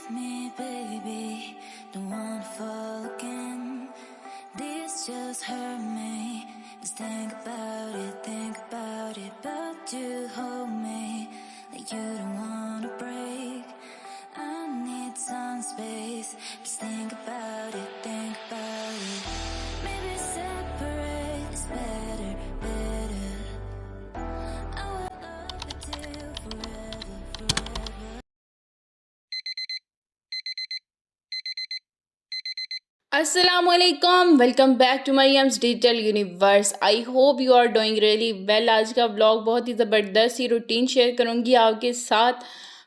me, baby. Don't wanna fall again. This just hurt me. Just think about it. But you hold me like you don't wanna break. I need some space. Just think about it. Maybe separate is better. I will love with you forever. असलकम welcome back to my AIIMS digital universe. I hope you are doing really well. आज का vlog बहुत ही ज़बरदस्त ही routine share करूँगी आपके साथ।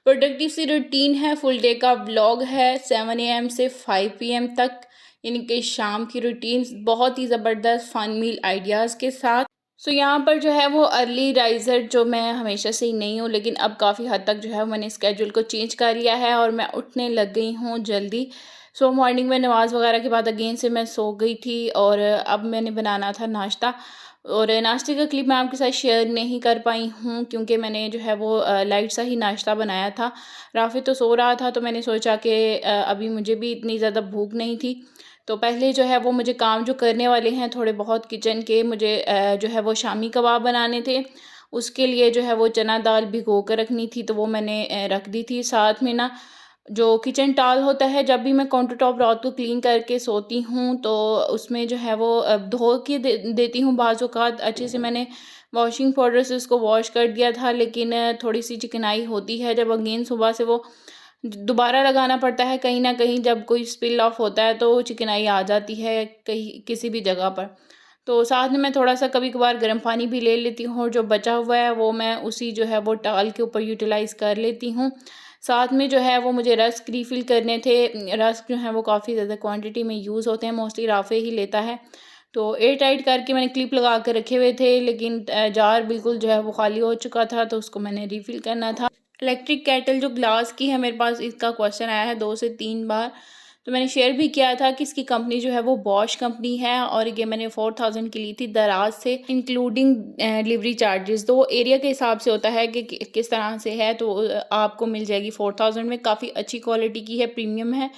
Productive सी routine है, full day का व्लॉग है 7 AM से 5 PM तक, यानी कि शाम की रूटीन बहुत ही ज़बरदस्त फन मील आइडियाज़ के साथ। सो यहाँ पर जो है वो अर्ली राइज़र जो मैं हमेशा से ही नहीं हूँ, लेकिन अब काफ़ी हद तक जो है मैंने स्केड्यूल को चेंज कर लिया है और मैं उठने लग गई हूँ जल्दी। सो मॉर्निंग में नमाज़ वगैरह के बाद अगेन से मैं सो गई थी और अब मैंने बनाना था नाश्ता। और नाश्ते का क्लिप मैं आपके साथ शेयर नहीं कर पाई हूँ क्योंकि मैंने जो है वो लाइट सा ही नाश्ता बनाया था। राफ़ी तो सो रहा था तो मैंने सोचा कि अभी मुझे भी इतनी ज़्यादा भूख नहीं थी, तो पहले जो है वो मुझे काम जो करने वाले हैं थोड़े बहुत किचन के, मुझे जो है वो शामी कबाब बनाने थे। उसके लिए जो है वो चना दाल भिगो कर रखनी थी, तो वो मैंने रख दी थी। साथ में ना जो किचन टॉवल होता है, जब भी मैं काउंटर टॉप रात को क्लीन करके सोती हूँ तो उसमें जो है वो धो के देती हूँ। बाज़ औक़ात अच्छे से मैंने वॉशिंग पाउडर से उसको वॉश कर दिया था, लेकिन थोड़ी सी चिकनाई होती है जब अगेन सुबह से वो दोबारा लगाना पड़ता है। कहीं न कहीं जब कोई स्पिल ऑफ होता है तो चिकनाई आ जाती है कहीं किसी भी जगह पर। तो साथ में मैं थोड़ा-सा कभी-कभार गर्म पानी भी ले लेती हूँ और जो बचा हुआ है वो मैं उसी जो है वो टॉवल के ऊपर यूटिलाइज़ कर लेती हूँ। साथ में जो है वो मुझे रस्क रिफ़िल करने थे। रस्क जो हैं वो काफ़ी ज़्यादा क्वांटिटी में यूज़ होते हैं, मोस्टली राफ़े ही लेता है। तो एयर टाइट करके मैंने क्लिप लगा के रखे हुए थे, लेकिन जार बिल्कुल जो है वो खाली हो चुका था तो उसको मैंने रिफ़िल करना था। इलेक्ट्रिक केटल जो ग्लास की है मेरे पास, इसका क्वेश्चन आया है 2 से 3 बार। तो मैंने शेयर भी किया था कि इसकी कंपनी जो है वो बॉश कंपनी है और ये मैंने 4000 की ली थी दराज से, इंक्लूडिंग डिलीवरी चार्जेस। तो एरिया के हिसाब से होता है कि किस तरह से है, तो आपको मिल जाएगी 4000 में। काफ़ी अच्छी क्वालिटी की है, प्रीमियम है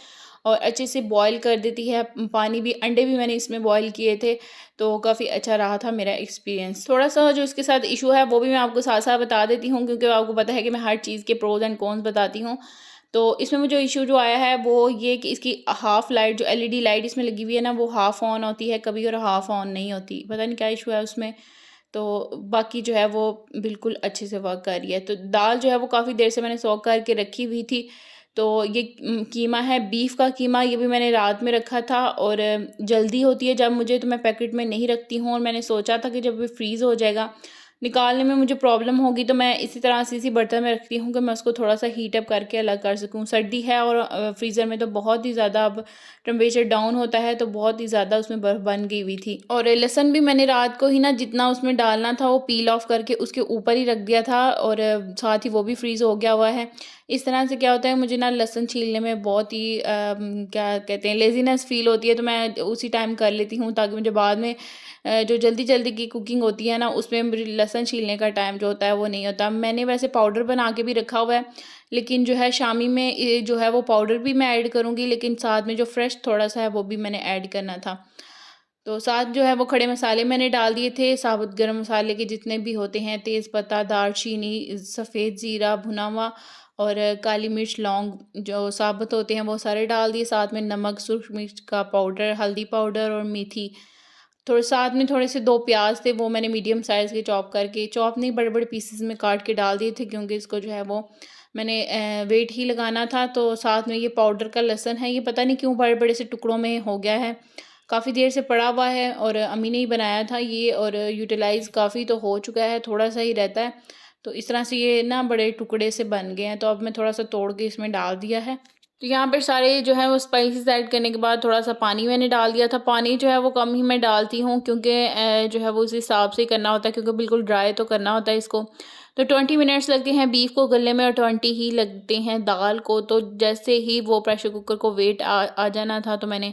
और अच्छे से बॉयल कर देती है पानी भी। अंडे भी मैंने इसमें बॉयल किए थे, तो काफ़ी अच्छा रहा था मेरा एक्सपीरियंस। थोड़ा-सा जो इसके साथ इश्यू है वो भी मैं आपको साथ-साथ बता देती हूँ, क्योंकि आपको पता है कि मैं हर चीज़ के प्रोज़ एंड कॉन्स बताती हूँ। तो इसमें मुझे इश्यू जो आया है वो ये कि इसकी हाफ़ लाइट, जो एलईडी लाइट इसमें लगी हुई है ना, वो हाफ़ ऑन होती है कभी और हाफ़ ऑन नहीं होती। पता नहीं क्या इश्यू है उसमें। तो बाकी जो है वो बिल्कुल अच्छे से वर्क कर रही है। तो दाल जो है वो काफ़ी देर से मैंने सोक करके रखी हुई थी। तो ये कीमा है, बीफ का कीमा, ये भी मैंने रात में रखा था और जल्दी होती है जब मुझे, तो मैं पैकेट में नहीं रखती हूँ और मैंने सोचा था कि जब ये फ्रीज़ हो जाएगा, निकालने में मुझे प्रॉब्लम होगी, तो मैं इसी तरह से इसी बर्तन में रखती हूँ कि मैं उसको थोड़ा-सा हीट अप करके अलग कर सकूँ। सर्दी है और फ्रीज़र में तो बहुत ही ज़्यादा अब टेम्परेचर डाउन होता है, तो बहुत ही ज़्यादा उसमें बर्फ़ बन गई हुई थी। और लहसुन भी मैंने रात को ही ना जितना उसमें डालना था वो पील ऑफ करके उसके ऊपर ही रख दिया था और साथ ही वो भी फ्रीज़ हो गया हुआ है। इस तरह से क्या होता है, मुझे ना लहसुन छीलने में बहुत ही क्या कहते हैं, लेज़ीनेस फ़ील होती है, तो मैं उसी टाइम कर लेती हूँ ताकि मुझे बाद में जो जल्दी-जल्दी की कुकिंग होती है ना, उसमें मेरी लहसुन छीलने का टाइम जो होता है वो नहीं होता। मैंने वैसे पाउडर बना के भी रखा हुआ है, लेकिन जो है शामी में जो है वो पाउडर भी मैं ऐड करूँगी, लेकिन साथ में जो फ्रेश थोड़ा-सा है वो भी मैंने ऐड करना था। तो साथ जो है वो खड़े मसाले मैंने डाल दिए थे, साबुत गरम मसाले के जितने भी होते हैं, तेज़पत्ता, दालचीनी, सफ़ेद ज़ीरा भुना हुआ और काली मिर्च, लौंग जो साबुत होते हैं वो सारे डाल दिए। साथ में नमक, सुर्ख मिर्च का पाउडर, हल्दी पाउडर और मेथी। थोड़े साथ में थोड़े से 2 प्याज़ थे, वो मैंने मीडियम साइज़ के चॉप करके, चॉप नहीं बड़े-बड़े पीसेज़ में काट के डाल दिए थे, क्योंकि इसको जो है वो मैंने वेट ही लगाना था। तो साथ में ये पाउडर का लहसुन है, ये पता नहीं क्यों बड़े-बड़े से टुकड़ों में हो गया है। काफ़ी देर से पड़ा हुआ है और अम्मी ने ही बनाया था ये, और यूटिलाइज़ काफ़ी तो हो चुका है, थोड़ा-सा ही रहता है। तो इस तरह से ये ना बड़े टुकड़े से बन गए हैं, तो अब मैं थोड़ा-सा तोड़ के इसमें डाल दिया है। तो यहाँ पर सारे जो है वो स्पाइसेस ऐड करने के बाद थोड़ा-सा पानी मैंने डाल दिया था। पानी जो है वो कम ही मैं डालती हूँ, क्योंकि जो है वो उस हिसाब से ही करना होता है, क्योंकि बिल्कुल ड्राई तो करना होता है इसको। तो 20 मिनट्स लगते हैं बीफ को गलने में और 20 ही लगते हैं दाल को। तो जैसे ही वो प्रेशर कुकर को वेट आ जाना था, तो मैंने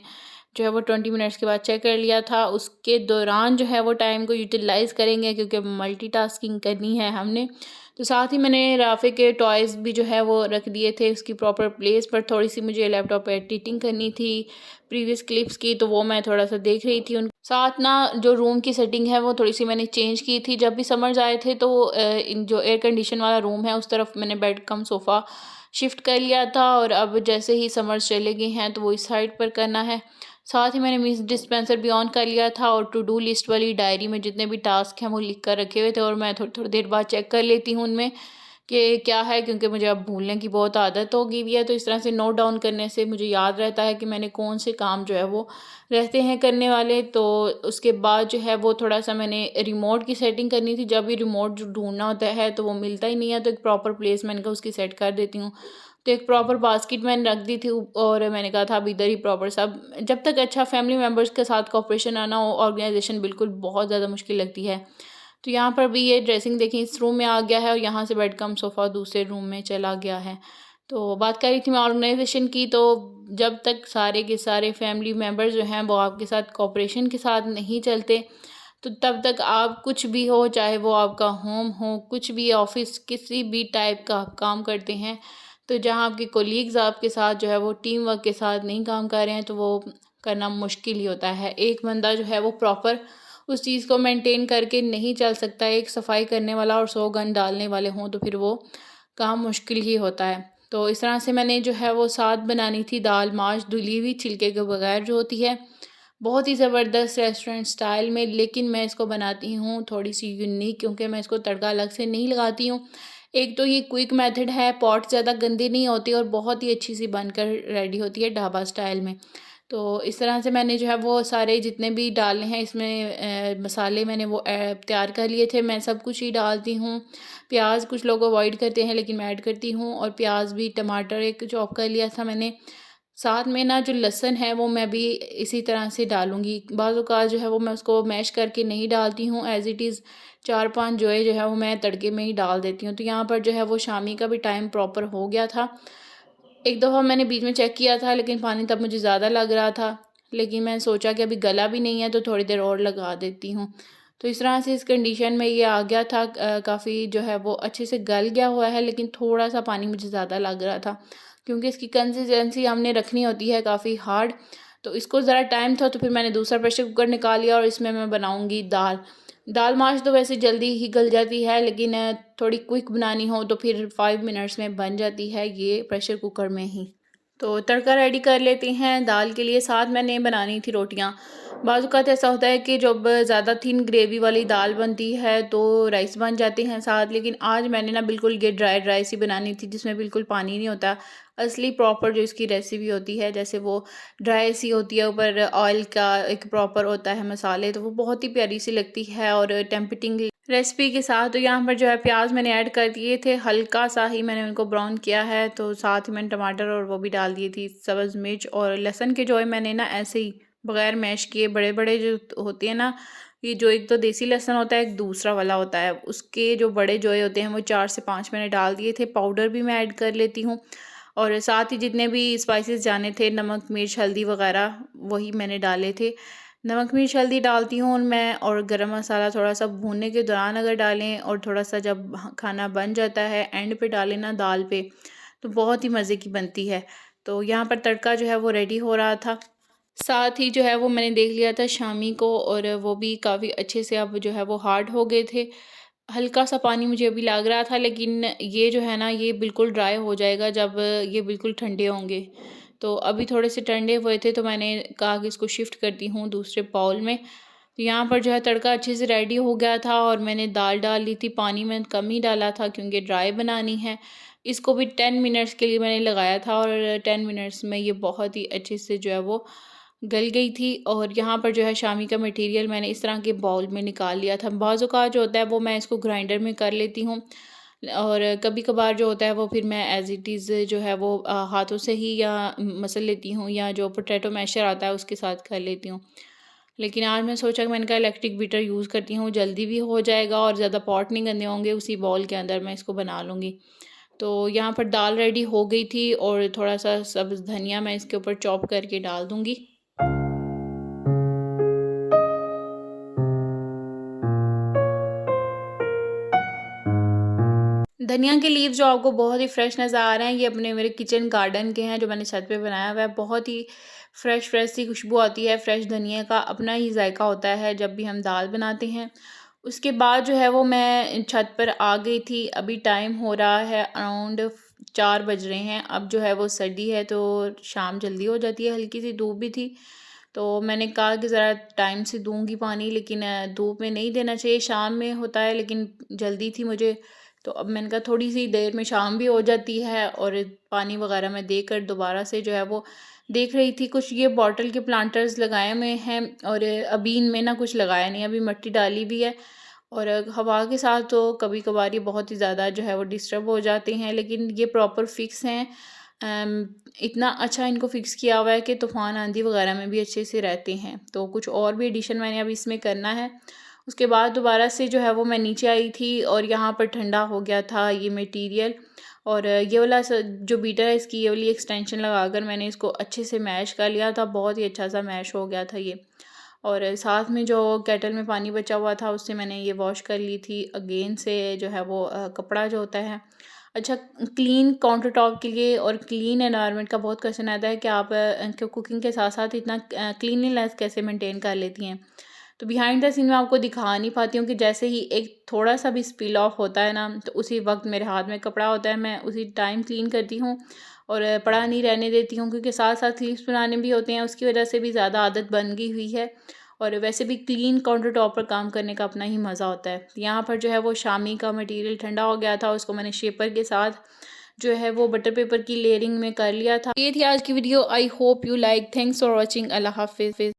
जो है वो 20 मिनट्स के बाद चेक कर लिया था। उसके दौरान जो है वो टाइम को यूटिलाइज़ करेंगे, क्योंकि मल्टीटास्किंग करनी है हमने। तो साथ ही मैंने राफ़े के टॉयज़ भी जो है वो रख दिए थे उसकी प्रॉपर प्लेस पर। थोड़ी-सी मुझे लैपटॉप पे एडिटिंग करनी थी प्रीवियस क्लिप्स की, तो वो मैं थोड़ा-सा देख रही थी। उन साथ ना जो रूम की सेटिंग है वो थोड़ी-सी मैंने चेंज की थी। जब भी समर्स आए थे तो इन जो एयर कंडीशन वाला रूम है उस तरफ मैंने बेड कम सोफ़ा शिफ्ट कर लिया था, और अब जैसे ही समर्स चले गए हैं तो वो इस साइड पर करना है। साथ ही मैंने मील्स डिस्पेंसर भी ऑन कर लिया था, और टू डू लिस्ट वाली डायरी में जितने भी टास्क हैं वो लिख कर रखे हुए थे, और मैं थोड़ी-थोड़ी देर बाद चेक कर लेती हूँ उनमें कि क्या है, क्योंकि मुझे अब भूलने की बहुत आदत हो गई हुई है। तो इस तरह से नोट डाउन करने से मुझे याद रहता है कि मैंने कौन से काम जो है वो रहते हैं करने वाले। तो उसके बाद जो है वो थोड़ा-सा मैंने रिमोट की सेटिंग करनी थी। जब भी रिमोट जो ढूँढना होता है तो वो मिलता ही नहीं है, तो एक प्रॉपर प्लेस मैंने कहा उसकी सेट कर देती हूँ। तो एक प्रॉपर बास्केट मैंने रख दी थी, और मैंने कहा था अब इधर ही प्रॉपर सब, जब तक अच्छा फैमिली मेंबर्स के साथ कोऑपरेशन ना हो, ऑर्गेनाइजेशन बिल्कुल बहुत ज़्यादा मुश्किल लगती है। तो यहाँ पर भी ये ड्रेसिंग देखिए इस रूम में आ गया है, और यहाँ से बेड कम सोफ़ा दूसरे रूम में चला गया है। तो बात कर रही थी मैं ऑर्गेनाइजेशन की, तो जब तक सारे के सारे फैमिली मेंबर्स जो हैं वो आपके साथ कोऑपरेशन के साथ नहीं चलते, तो तब तक आप कुछ भी हो, चाहे वो आपका होम हो, कुछ भी ऑफ़िस किसी भी टाइप का आप काम करते हैं, तो जहाँ आपके कोलीग्स आपके साथ जो है वो टीम वर्क के साथ नहीं काम कर रहे हैं, तो वो करना मुश्किल ही होता है। एक बंदा जो है वो प्रॉपर उस चीज़ को मेंटेन करके नहीं चल सकता। एक सफाई करने वाला और 100 गन डालने वाले हों तो फिर वो काम मुश्किल ही होता है। तो इस तरह से मैंने जो है वो साथ बनानी थी दाल माश धुली हुई छिलके के बगैर जो होती है, बहुत ही ज़बरदस्त रेस्टोरेंट स्टाइल में, लेकिन मैं इसको बनाती हूँ थोड़ी-सी यूनिक, क्योंकि मैं इसको तड़का अलग से नहीं लगाती हूँ। एक तो ये क्विक मेथड है, पॉट ज़्यादा गंदी नहीं होती और बहुत ही अच्छी-सी बनकर रेडी होती है ढाबा स्टाइल में। तो इस तरह से मैंने जो है वो सारे जितने भी डालने हैं इसमें मसाले मैंने वो तैयार कर लिए थे। मैं सब कुछ ही डालती हूँ। प्याज़ कुछ लोग अवॉइड करते हैं लेकिन मैं ऐड करती हूँ, और प्याज़ भी टमाटर एक चॉप कर लिया था मैंने। साथ में ना जो लहसुन है वो मैं भी इसी तरह से डालूँगी। बाज़ औक़ात जो है वो मैं उसको मैश करके नहीं डालती हूँ, एज़ इट इज़ 4-5 जो है वो मैं तड़के में ही डाल देती हूँ। तो यहाँ पर जो है वो शामी का भी टाइम प्रॉपर हो गया था। एक दफ़ा मैंने बीच में चेक किया था लेकिन पानी तब मुझे ज़्यादा लग रहा था, लेकिन मैंने सोचा कि अभी गला भी नहीं है तो थोड़ी देर और लगा देती हूँ। तो इस तरह से इस कंडीशन में ये आ गया था, काफ़ी जो है वो अच्छे से गल गया हुआ है, लेकिन थोड़ा-सा पानी मुझे ज़्यादा लग रहा था, क्योंकि इसकी कंसिस्टेंसी हमने रखनी होती है काफ़ी हार्ड। तो इसको ज़रा टाइम था तो फिर मैंने दूसरा प्रेशर कुकर निकाल लिया, और इसमें मैं बनाऊँगी दाल। दाल माश तो वैसे जल्दी ही गल जाती है, लेकिन थोड़ी क्विक बनानी हो तो फिर 5 मिनट्स में बन जाती है ये प्रेशर कुकर में ही। तो तड़का रेडी कर लेते हैं दाल के लिए। साथ मैंने बनानी थी रोटियां। बाज़ औक़ात ऐसा होता है कि जब ज़्यादा थिन ग्रेवी वाली दाल बनती है तो राइस बन जाते हैं साथ, लेकिन आज मैंने ना बिल्कुल ये ड्राई ड्राई सी बनानी थी जिसमें बिल्कुल पानी नहीं होता। असली प्रॉपर जो इसकी रेसिपी होती है जैसे वो ड्राई सी होती है, ऊपर ऑयल का एक प्रॉपर होता है मसाले, तो वो बहुत ही प्यारी सी लगती है और टेम्पटिंग रेसिपी के साथ। तो यहाँ पर जो है प्याज मैंने ऐड कर दिए थे, हल्का सा ही मैंने उनको ब्राउन किया है, तो साथ ही मैंने टमाटर और वो भी डाल दिए थी, सब्ज़ मिर्च और लहसुन के जो है मैंने ना ऐसे ही बगैर मैश किए, बड़े बड़े जो होते हैं ना, ये जो एक तो देसी लहसुन होता है एक दूसरा वाला होता है, उसके जो बड़े जोए होते हैं वो 4 से 5 मैंने डाल दिए थे। पाउडर भी मैं ऐड कर लेती हूँ, और साथ ही जितने भी स्पाइसेस जाने थे, नमक मिर्च हल्दी वगैरह, वही मैंने डाले थे। नमक मिर्च हल्दी डालती हूँ और मैं, और गरम मसाला थोड़ा-सा भूनने के दौरान अगर डालें, और थोड़ा-सा जब खाना बन जाता है एंड पे डालें ना दाल पे, तो बहुत ही मज़े की बनती है। तो यहाँ पर तड़का जो है वो रेडी हो रहा था। साथ ही जो है वो मैंने देख लिया था शामी को, और वो भी काफ़ी अच्छे से अब जो है वो हार्ड हो गए थे। हल्का-सा पानी मुझे अभी लग रहा था, लेकिन ये जो है ना ये बिल्कुल ड्राई हो जाएगा जब ये बिल्कुल ठंडे होंगे। तो अभी थोड़े से ठंडे हुए थे तो मैंने कहा कि इसको शिफ्ट करती हूँ दूसरे बाउल में। तो यहाँ पर जो है तड़का अच्छे से रेडी हो गया था, और मैंने दाल डाल ली थी, पानी मैंने कम ही डाला था क्योंकि ड्राई बनानी है। इसको भी 10 मिनट्स के लिए मैंने लगाया था, और 10 मिनट्स में ये बहुत ही अच्छे से जो है वो गल गई थी। और यहाँ पर जो है शामी का मटेरियल मैंने इस तरह के बाउल में निकाल लिया था। बाज़ औक़ात जो होता है वो मैं इसको ग्राइंडर में कर लेती हूँ, और कभी-कभार जो होता है वो फिर मैं एज़ इट इज़ जो है वो हाथों से ही या मसल लेती हूँ, या जो पोटैटो मैशर आता है उसके साथ कर लेती हूँ। लेकिन आज मैं सोचा कि मैंने कहा इलेक्ट्रिक बीटर यूज़ करती हूँ, जल्दी भी हो जाएगा और ज़्यादा पॉट नहीं गंदे होंगे, उसी बाउल के अंदर मैं इसको बना लूँगी। तो यहाँ पर दाल रेडी हो गई थी, और थोड़ा-सा सब्ज़ धनिया मैं इसके ऊपर चॉप करके डाल दूँगी। धनिया के लीव जो आपको बहुत ही फ्रेश नज़र आ रहे हैं, ये अपने मेरे किचन गार्डन के हैं जो मैंने छत पे बनाया हुआ है। बहुत ही फ्रेश फ्रेश सी खुशबू आती है। फ्रेश धनिया का अपना ही जायका होता है जब भी हम दाल बनाते हैं। उसके बाद जो है वो मैं छत पर आ गई थी। अभी टाइम हो रहा है अराउंड 4 बज रहे हैं। अब जो है वो सर्दी है तो शाम जल्दी हो जाती है, हल्की सी धूप भी थी। तो मैंने कहा कि ज़रा टाइम से दूंगी पानी, लेकिन धूप में नहीं देना चाहिए, शाम में होता है, लेकिन जल्दी थी मुझे। तो अब मैंने कहा थोड़ी सी देर में शाम भी हो जाती है और पानी वगैरह मैं देकर दोबारा से जो है वो देख रही थी। कुछ ये बॉटल के प्लांटर्स लगाए हुए हैं और अभी इनमें ना कुछ लगाया नहीं, अभी मिट्टी डाली भी है। और हवा के साथ तो कभी कभार ये बहुत ही ज़्यादा जो है वो डिस्टर्ब हो जाते हैं, लेकिन ये प्रॉपर फिक्स हैं। इतना अच्छा इनको फिक्स किया हुआ है कि तूफ़ान आंधी वगैरह में भी अच्छे से रहते हैं। तो कुछ और भी एडिशन मैंने अभी इसमें करना है। उसके बाद दोबारा से जो है वो मैं नीचे आई थी और यहाँ पर ठंडा हो गया था ये मटेरियल। और ये वाला जो बीटर है इसकी ये वाली एक्सटेंशन लगाकर मैंने इसको अच्छे से मैश कर लिया था। बहुत ही अच्छा सा मैश हो गया था ये। और साथ में जो केटल में पानी बचा हुआ था उससे मैंने ये वॉश कर ली थी अगेन से जो है वो कपड़ा जो होता है। अच्छा, क्लीन काउंटर टॉप के लिए और क्लीन एनवायरनमेंट का बहुत क्वेश्चन आता है कि आप कुकिंग के साथ साथ इतना क्लीनलीनेस कैसे मेंटेन कर लेती हैं। तो बिहाइंड द सीन मैं आपको दिखा नहीं पाती हूँ कि जैसे ही एक थोड़ा सा भी स्पिल ऑफ होता है ना, तो उसी वक्त मेरे हाथ में कपड़ा होता है, मैं उसी टाइम क्लीन करती हूँ और पड़ा नहीं रहने देती हूँ, क्योंकि साथ साथ क्लिप्स बनाने भी होते हैं, उसकी वजह से भी ज़्यादा आदत बन गई हुई है। और वैसे भी क्लीन काउंटर टॉप पर काम करने का अपना ही मज़ा होता है। यहाँ पर जो है वो शामी का मटेरियल ठंडा हो गया था, उसको मैंने शेपर के साथ जो है वो बटर पेपर की लेयरिंग में कर लिया था। ये थी आज की video. I hope you like. Thanks for watching. Allah हाफिज़।